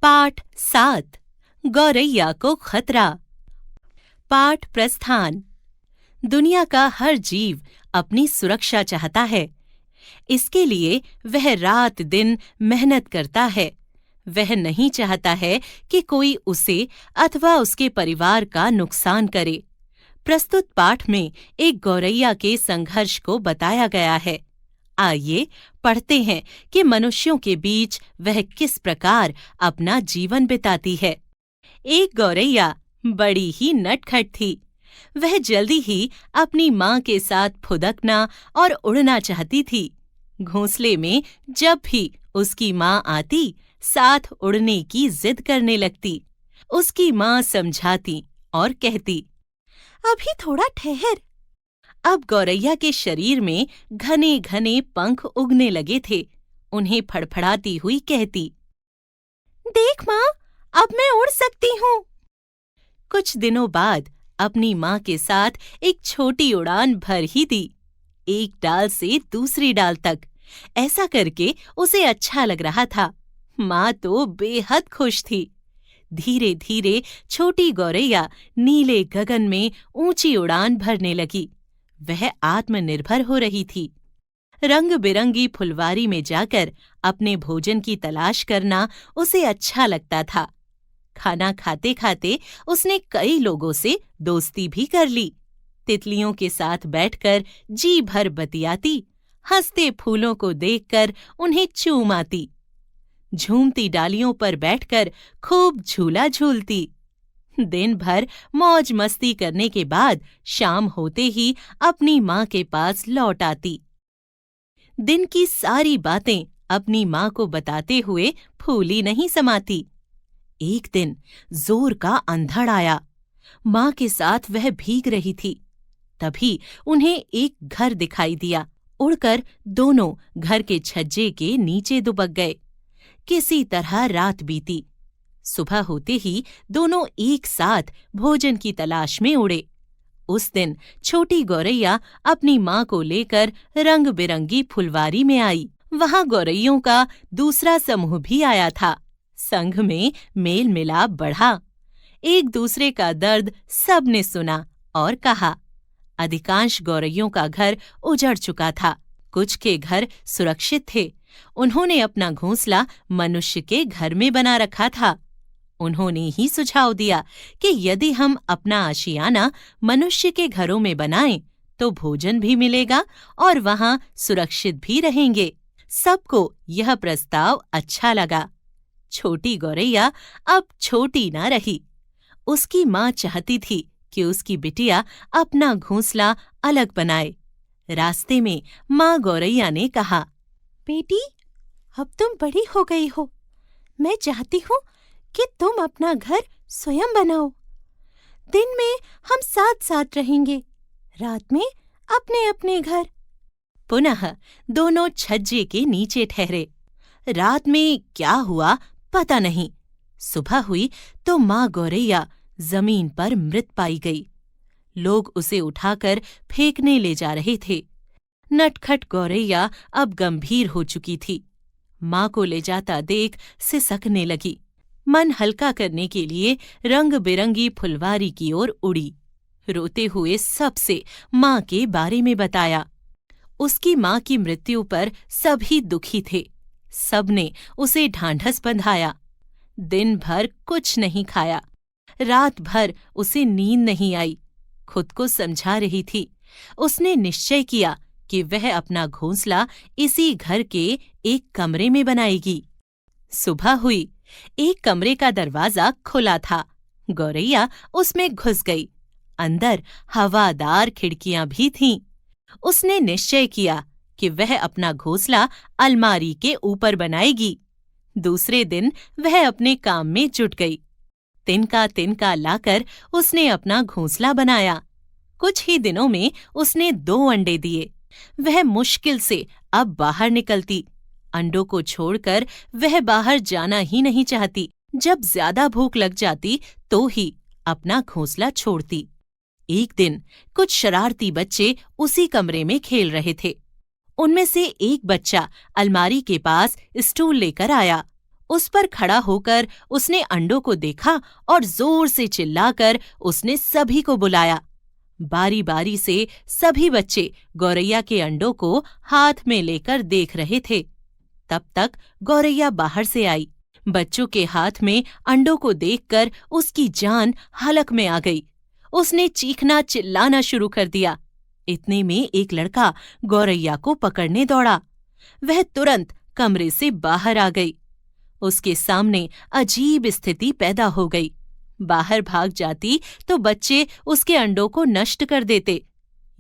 पाठ 7 गौरैया को खतरा। पाठ प्रस्थान। दुनिया का हर जीव अपनी सुरक्षा चाहता है। इसके लिए वह रात दिन मेहनत करता है। वह नहीं चाहता है कि कोई उसे अथवा उसके परिवार का नुकसान करे। प्रस्तुत पाठ में एक गौरैया के संघर्ष को बताया गया है। आइए पढ़ते हैं कि मनुष्यों के बीच वह किस प्रकार अपना जीवन बिताती है। एक गौरैया बड़ी ही नटखट थी। वह जल्दी ही अपनी माँ के साथ फुदकना और उड़ना चाहती थी। घोंसले में जब भी उसकी माँ आती, साथ उड़ने की जिद करने लगती। उसकी माँ समझाती और कहती, अभी थोड़ा ठहर। अब गौरैया के शरीर में घने घने पंख उगने लगे थे। उन्हें फड़फड़ाती हुई कहती, देख माँ, अब मैं उड़ सकती हूँ। कुछ दिनों बाद अपनी माँ के साथ एक छोटी उड़ान भर ही दी, एक डाल से दूसरी डाल तक। ऐसा करके उसे अच्छा लग रहा था। माँ तो बेहद खुश थी। धीरे धीरे छोटी गौरैया नीले गगन में ऊंची उड़ान भरने लगी। वह आत्मनिर्भर हो रही थी। रंग बिरंगी फुलवारी में जाकर अपने भोजन की तलाश करना उसे अच्छा लगता था। खाना खाते खाते उसने कई लोगों से दोस्ती भी कर ली। तितलियों के साथ बैठकर जी भर बतियाती, हंसते फूलों को देखकर उन्हें चूम आती, झूमती डालियों पर बैठकर खूब झूला झूलती। दिन भर मौज मस्ती करने के बाद शाम होते ही अपनी माँ के पास लौट आती। दिन की सारी बातें अपनी माँ को बताते हुए फूली नहीं समाती। एक दिन जोर का अंधड़ आया। माँ के साथ वह भीग रही थी। तभी उन्हें एक घर दिखाई दिया। उड़कर दोनों घर के छज्जे के नीचे दुबक गए। किसी तरह रात बीती। सुबह होते ही दोनों एक साथ भोजन की तलाश में उड़े। उस दिन छोटी गौरैया अपनी माँ को लेकर रंग बिरंगी फुलवारी में आई। वहां गौरैयों का दूसरा समूह भी आया था। संघ में मेल मिलाप बढ़ा। एक दूसरे का दर्द सबने सुना और कहा। अधिकांश गौरैयों का घर उजड़ चुका था। कुछ के घर सुरक्षित थे। उन्होंने अपना घोंसला मनुष्य के घर में बना रखा था। उन्होंने ही सुझाव दिया कि यदि हम अपना आशियाना मनुष्य के घरों में बनाएं तो भोजन भी मिलेगा और वहां सुरक्षित भी रहेंगे। सबको यह प्रस्ताव अच्छा लगा। छोटी गौरैया अब छोटी न रही। उसकी माँ चाहती थी कि उसकी बिटिया अपना घोंसला अलग बनाए। रास्ते में माँ गौरैया ने कहा, बेटी, अब तुम बड़ी हो गई हो। मैं चाहती हूँ कि तुम अपना घर स्वयं बनाओ। दिन में हम साथ साथ रहेंगे, रात में अपने अपने घर। पुनः दोनों छज्जे के नीचे ठहरे। रात में क्या हुआ पता नहीं। सुबह हुई तो माँ गौरैया जमीन पर मृत पाई गई। लोग उसे उठाकर फेंकने ले जा रहे थे। नटखट गौरैया अब गंभीर हो चुकी थी। माँ को ले जाता देख सिसकने लगी। मन हल्का करने के लिए रंग बिरंगी फुलवारी की ओर उड़ी। रोते हुए सबसे माँ के बारे में बताया। उसकी माँ की मृत्यु पर सभी दुखी थे। सबने उसे ढांढस बंधाया। दिन भर कुछ नहीं खाया। रात भर उसे नींद नहीं आई। खुद को समझा रही थी। उसने निश्चय किया कि वह अपना घोंसला इसी घर के एक कमरे में बनाएगी। सुबह हुई। एक कमरे का दरवाजा खुला था। गौरैया उसमें घुस गई। अंदर हवादार खिड़कियां भी थीं। उसने निश्चय किया कि वह अपना घोंसला अलमारी के ऊपर बनाएगी। दूसरे दिन वह अपने काम में जुट गई। तिनका तिनका लाकर उसने अपना घोंसला बनाया। कुछ ही दिनों में उसने 2 अंडे दिए। वह मुश्किल से अब बाहर निकलती। अंडों को छोड़कर वह बाहर जाना ही नहीं चाहती। जब ज्यादा भूख लग जाती तो ही अपना घोंसला छोड़ती। एक दिन कुछ शरारती बच्चे उसी कमरे में खेल रहे थे। उनमें से एक बच्चा अलमारी के पास स्टूल लेकर आया। उस पर खड़ा होकर उसने अंडों को देखा और जोर से चिल्लाकर उसने सभी को बुलाया। बारी बारी से सभी बच्चे गौरैया के अंडों को हाथ में लेकर देख रहे थे। तब तक गौरैया बाहर से आई। बच्चों के हाथ में अंडों को देखकर उसकी जान हलक में आ गई। उसने चीखना चिल्लाना शुरू कर दिया। इतने में एक लड़का गौरैया को पकड़ने दौड़ा। वह तुरंत कमरे से बाहर आ गई। उसके सामने अजीब स्थिति पैदा हो गई। बाहर भाग जाती तो बच्चे उसके अंडों को नष्ट कर देते।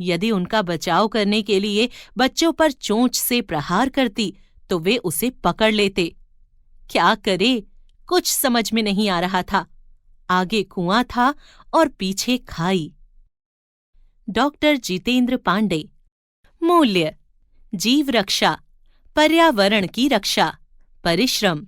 यदि उनका बचाव करने के लिए बच्चों पर चोंच से प्रहार करती तो वे उसे पकड़ लेते। क्या करे, कुछ समझ में नहीं आ रहा था। आगे कुआं था और पीछे खाई। डॉक्टर जितेंद्र पांडे। मूल्य: जीव रक्षा, पर्यावरण की रक्षा, परिश्रम,